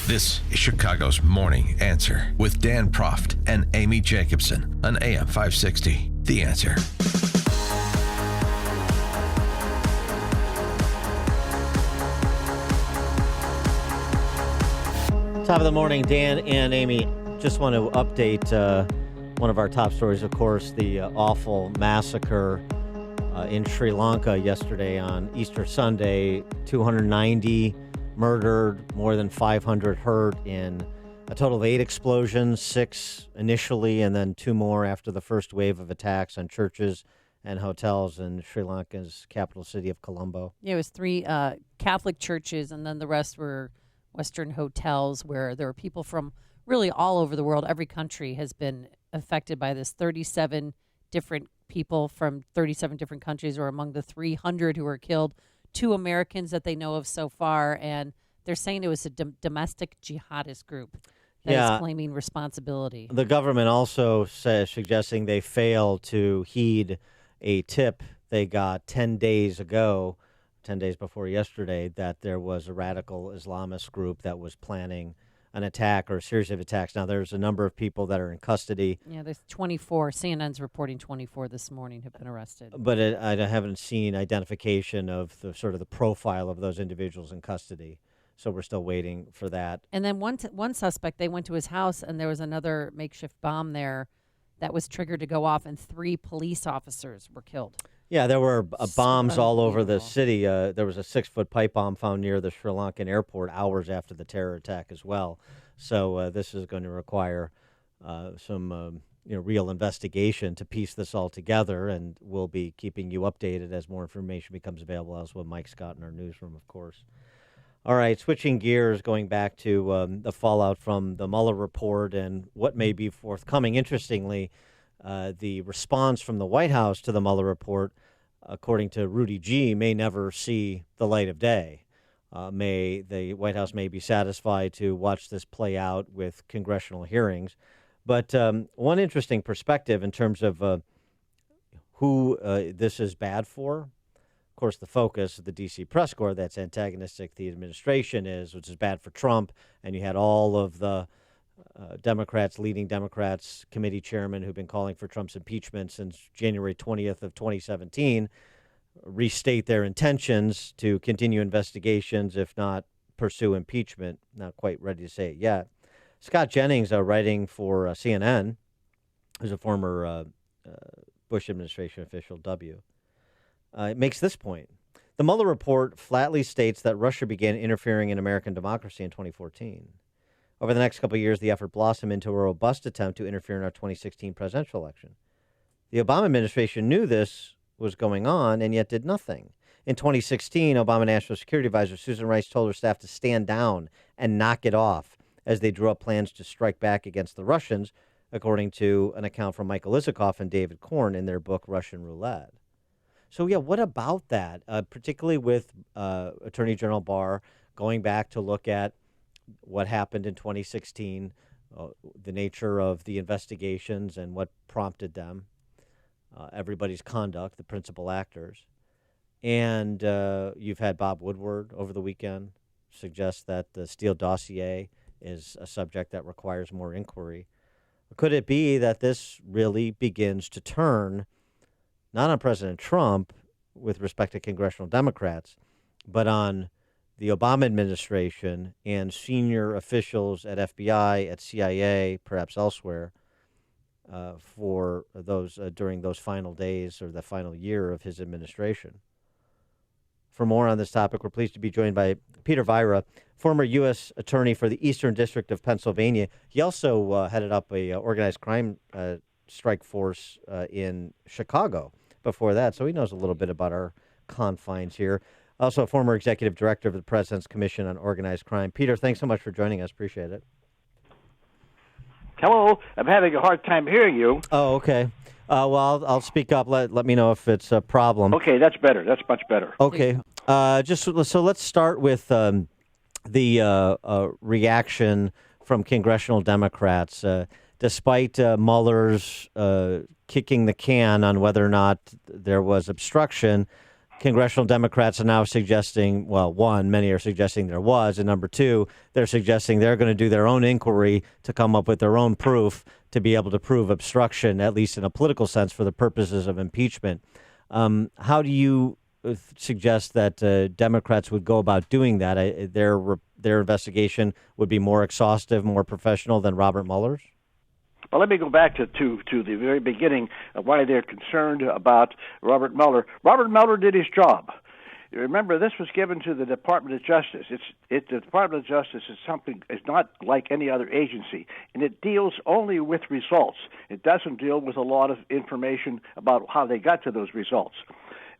This is Chicago's Morning Answer with Dan Proft and Amy Jacobson on AM 560. The Answer. Top of the morning, Dan and Amy. Just want to update one of our top stories, of course, the awful massacre in Sri Lanka yesterday on Easter Sunday. 290 murdered, more than 500 hurt in a total of 8 explosions, 6 initially, and then 2 more after the first wave of attacks on churches and hotels in Sri Lanka's capital city of Colombo. Yeah, it was 3 Catholic churches, and then the rest were Western hotels where there were people from really all over the world. Every country has been affected by this. 37 different people from 37 different countries are among the 300 who were killed. 2 Americans that they know of so far, and they're saying it was a domestic jihadist group that is claiming responsibility. The government also suggesting they failed to heed a tip they got 10 days ago, 10 days before yesterday, that there was a radical Islamist group that was planning an attack or a series of attacks. Now, there's a number of people that are in custody. Yeah, there's 24. CNN's reporting 24 this morning have been arrested. But I haven't seen identification of the sort of the profile of those individuals in custody. So we're still waiting for that. And then one suspect, they went to his house, and there was another makeshift bomb there that was triggered to go off, and 3 police officers were killed. Yeah, there were bombs all over the city. There was a 6-foot pipe bomb found near the Sri Lankan airport hours after the terror attack as well. So this is going to require some real investigation to piece this all together, and we'll be keeping you updated as more information becomes available, as well Mike Scott in our newsroom, of course. All right, switching gears, going back to the fallout from the Mueller report and what may be forthcoming. Interestingly, the response from the White House to the Mueller report, according to Rudy G., may never see the light of day. The White House may be satisfied to watch this play out with congressional hearings. But one interesting perspective in terms of who this is bad for, of course, the focus of the D.C. press corps that's antagonistic to the administration which is bad for Trump, and you had all of the leading Democrats, committee chairmen who've been calling for Trump's impeachment since January 20th of 2017, restate their intentions to continue investigations, if not pursue impeachment. Not quite ready to say it yet. Scott Jennings, writing for CNN, who's a former Bush administration official, makes this point. The Mueller report flatly states that Russia began interfering in American democracy in 2014. Over the next couple of years, the effort blossomed into a robust attempt to interfere in our 2016 presidential election. The Obama administration knew this was going on and yet did nothing. In 2016, Obama National Security Advisor Susan Rice told her staff to stand down and knock it off as they drew up plans to strike back against the Russians, according to an account from Michael Isikoff and David Korn in their book, Russian Roulette. So, what about that, particularly with Attorney General Barr going back to look at what happened in 2016, the nature of the investigations and what prompted them, everybody's conduct, the principal actors. And you've had Bob Woodward over the weekend suggest that the Steele dossier is a subject that requires more inquiry. Could it be that this really begins to turn, not on President Trump with respect to congressional Democrats, but on the Obama administration and senior officials at FBI, at CIA, perhaps elsewhere, for those during those final days or the final year of his administration? For more on this topic, we're pleased to be joined by Peter Vaira, former U.S. Attorney for the Eastern District of Pennsylvania. He also headed up a organized crime strike force in Chicago before that, so he knows a little bit about our confines here. Also a former executive director of the President's Commission on Organized Crime. Peter, thanks so much for joining us. Appreciate it. Hello. I'm having a hard time hearing you. Oh, okay. Well, I'll speak up. Let me know if it's a problem. Okay, that's better. That's much better. Okay. So let's start with the reaction from congressional Democrats. Despite Mueller's kicking the can on whether or not there was obstruction, congressional Democrats are now suggesting, well, one, many are suggesting there was, and number two, they're suggesting they're going to do their own inquiry to come up with their own proof to be able to prove obstruction, at least in a political sense, for the purposes of impeachment. How do you suggest that Democrats would go about doing that? Their investigation would be more exhaustive, more professional than Robert Mueller's? Well, let me go back to the very beginning of why they're concerned about Robert Mueller. Robert Mueller did his job. Remember, this was given to the Department of Justice. The Department of Justice is not like any other agency, and it deals only with results. It doesn't deal with a lot of information about how they got to those results.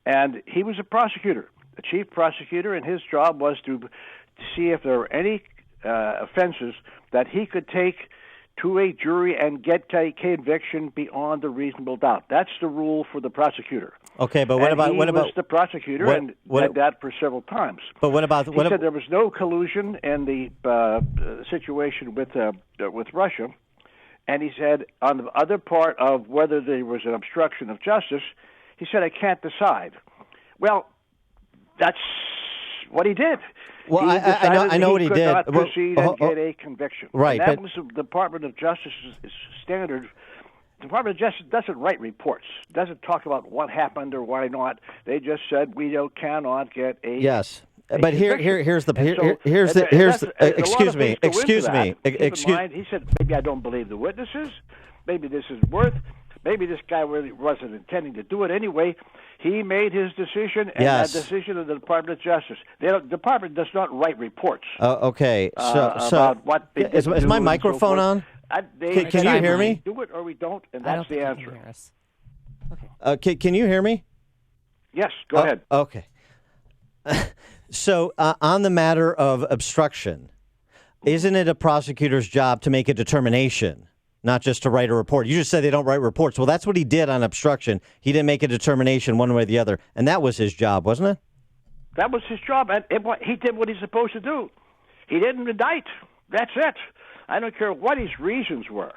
And he was a prosecutor, a chief prosecutor, and his job was to see if there were any offenses that he could take to a jury and get a conviction beyond a reasonable doubt. That's the rule for the prosecutor. Okay, but what about he was the prosecutor and did that for several times. But what about he said there was no collusion in the situation with Russia, and he said on the other part of whether there was an obstruction of justice, he said I can't decide. Well, that's what he did. Well, I know what he did. He could not proceed and get a conviction. Right, and that was the Department of Justice's standard. The Department of Justice doesn't write reports, doesn't talk about what happened or why not. They just said we cannot get a yes. But here's the excuse me. Keep in mind, he said maybe I don't believe the witnesses. Maybe this is worth. Maybe this guy really wasn't intending to do it anyway. He made his decision, and that decision of the Department of Justice. The department does not write reports. Okay, about what they is my microphone on? Can you hear me? Do it or we don't, and that's the answer. Okay. Can you hear me? Yes, go ahead. Okay. So on the matter of obstruction, isn't it a prosecutor's job to make a determination? Not just to write a report. You just said they don't write reports. Well, that's what he did on obstruction. He didn't make a determination one way or the other, and that was his job, wasn't it? That was his job, and he did what he's supposed to do. He didn't indict. That's it. I don't care what his reasons were.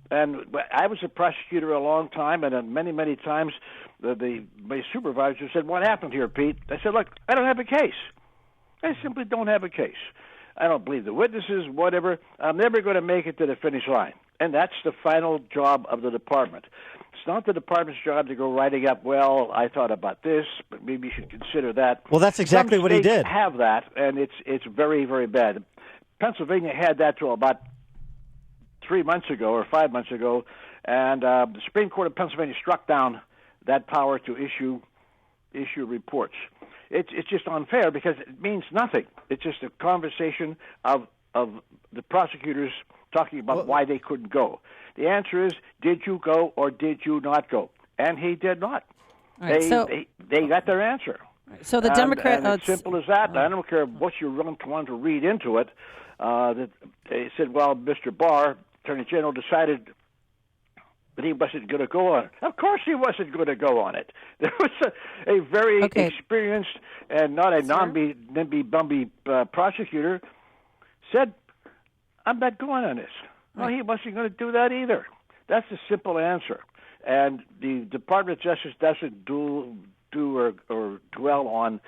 And I was a prosecutor a long time, and many, many times my supervisor said, "What happened here, Pete?" I said, "Look, I don't have a case. I simply don't have a case. I don't believe the witnesses, whatever. I'm never going to make it to the finish line." And that's the final job of the department. It's not the department's job to go writing up, well, I thought about this, but maybe you should consider that. Well, that's exactly what he did. Some states have that, and it's very, very bad. Pennsylvania had that till about 3 months ago or 5 months ago, and the Supreme Court of Pennsylvania struck down that power to issue reports. It's just unfair because it means nothing. It's just a conversation of the prosecutors talking about why they couldn't go. The answer is, did you go or did you not go? And he did not. Right, they got their answer. Right, so the Democrat... And it's simple as that. I don't care what you want to read into it. They said, well, Mr. Barr, Attorney General, decided that he wasn't going to go on it. Of course he wasn't going to go on it. There was a very experienced and not a nimby-bumby prosecutor said, I'm not going on this. Well, he wasn't going to do that either. That's the simple answer. And the Department of Justice doesn't do or dwell on,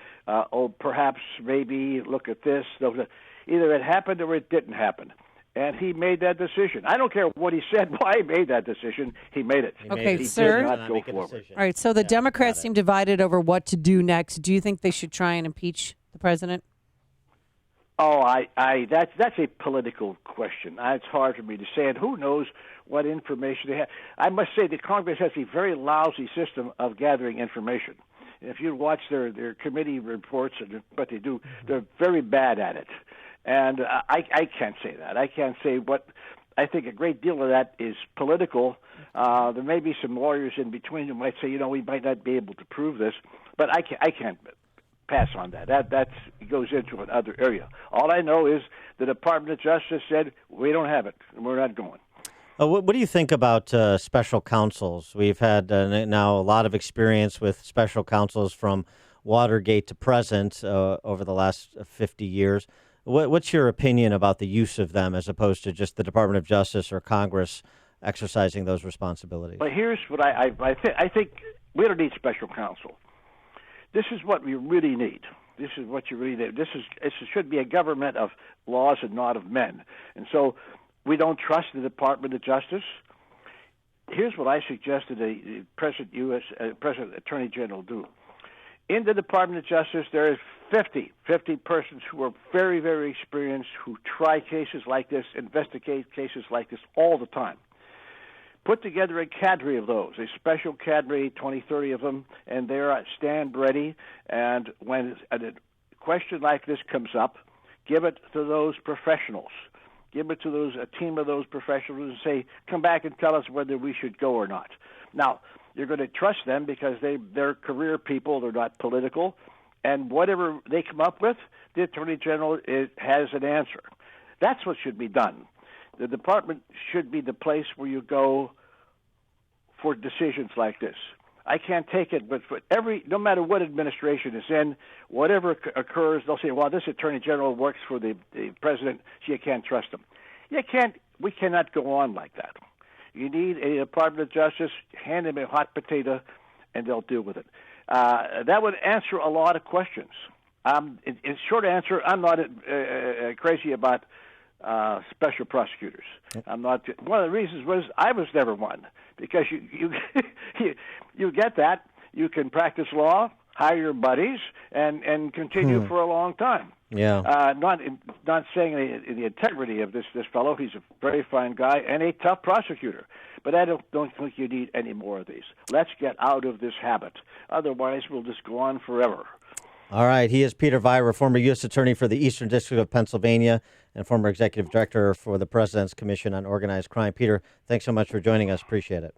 perhaps, maybe, look at this. Either it happened or it didn't happen. And he made that decision. I don't care what he said, why he made that decision. He made it. He did not go forward. All right, so the Democrats seem divided over what to do next. Do you think they should try and impeach the president? Oh, that's a political question. It's hard for me to say, and who knows what information they have. I must say the Congress has a very lousy system of gathering information. If you watch their committee reports and what they do, they're very bad at it. And I can't say that. I can't say what. I think a great deal of that is political. There may be some lawyers in between who might say, we might not be able to prove this, but I can't pass on that. That goes into another area. All I know is the Department of Justice said, we don't have it, and we're not going. What do you think about special counsels? We've had now a lot of experience with special counsels from Watergate to present over the last 50 years. What's your opinion about the use of them as opposed to just the Department of Justice or Congress exercising those responsibilities? But here's what I think we don't need special counsel. This is what we really need. This is what you really need. This should be a government of laws and not of men. And so we don't trust the Department of Justice. Here's what I suggested the present President Attorney General do. In the Department of Justice, there is 50 persons who are very, very experienced, who try cases like this, investigate cases like this all the time. Put together a cadre of those, a special cadre, 20, 30 of them, and they're stand ready. And when a question like this comes up, give it to those professionals. Give it to a team of those professionals and say, come back and tell us whether we should go or not. Now, you're going to trust them because they're career people, they're not political, and whatever they come up with, the Attorney General has an answer. That's what should be done. The department should be the place where you go for decisions like this. I can't take it, but for no matter what administration is in, whatever occurs, they'll say, well, this Attorney General works for the President, so you can't trust him. We cannot go on like that. You need a Department of Justice, hand them a hot potato, and they'll deal with it. That would answer a lot of questions. In short answer, I'm not crazy about special prosecutors. I'm not. One of the reasons was I was never one, because you get that, you can practice law, hire your buddies, and continue for a long time. Yeah. Not saying the integrity of this fellow. He's a very fine guy and a tough prosecutor. But I don't think you need any more of these. Let's get out of this habit. Otherwise, we'll just go on forever. All right. He is Peter Vaira, former U.S. Attorney for the Eastern District of Pennsylvania and former Executive Director for the President's Commission on Organized Crime. Peter, thanks so much for joining us. Appreciate it.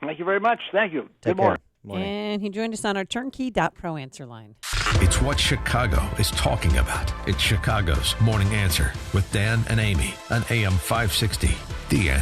Thank you very much. Thank you. Take Good morning. Care. And he joined us on our turnkey.pro answer line. It's what Chicago is talking about. It's Chicago's Morning Answer with Dan and Amy on AM 560. The Answer.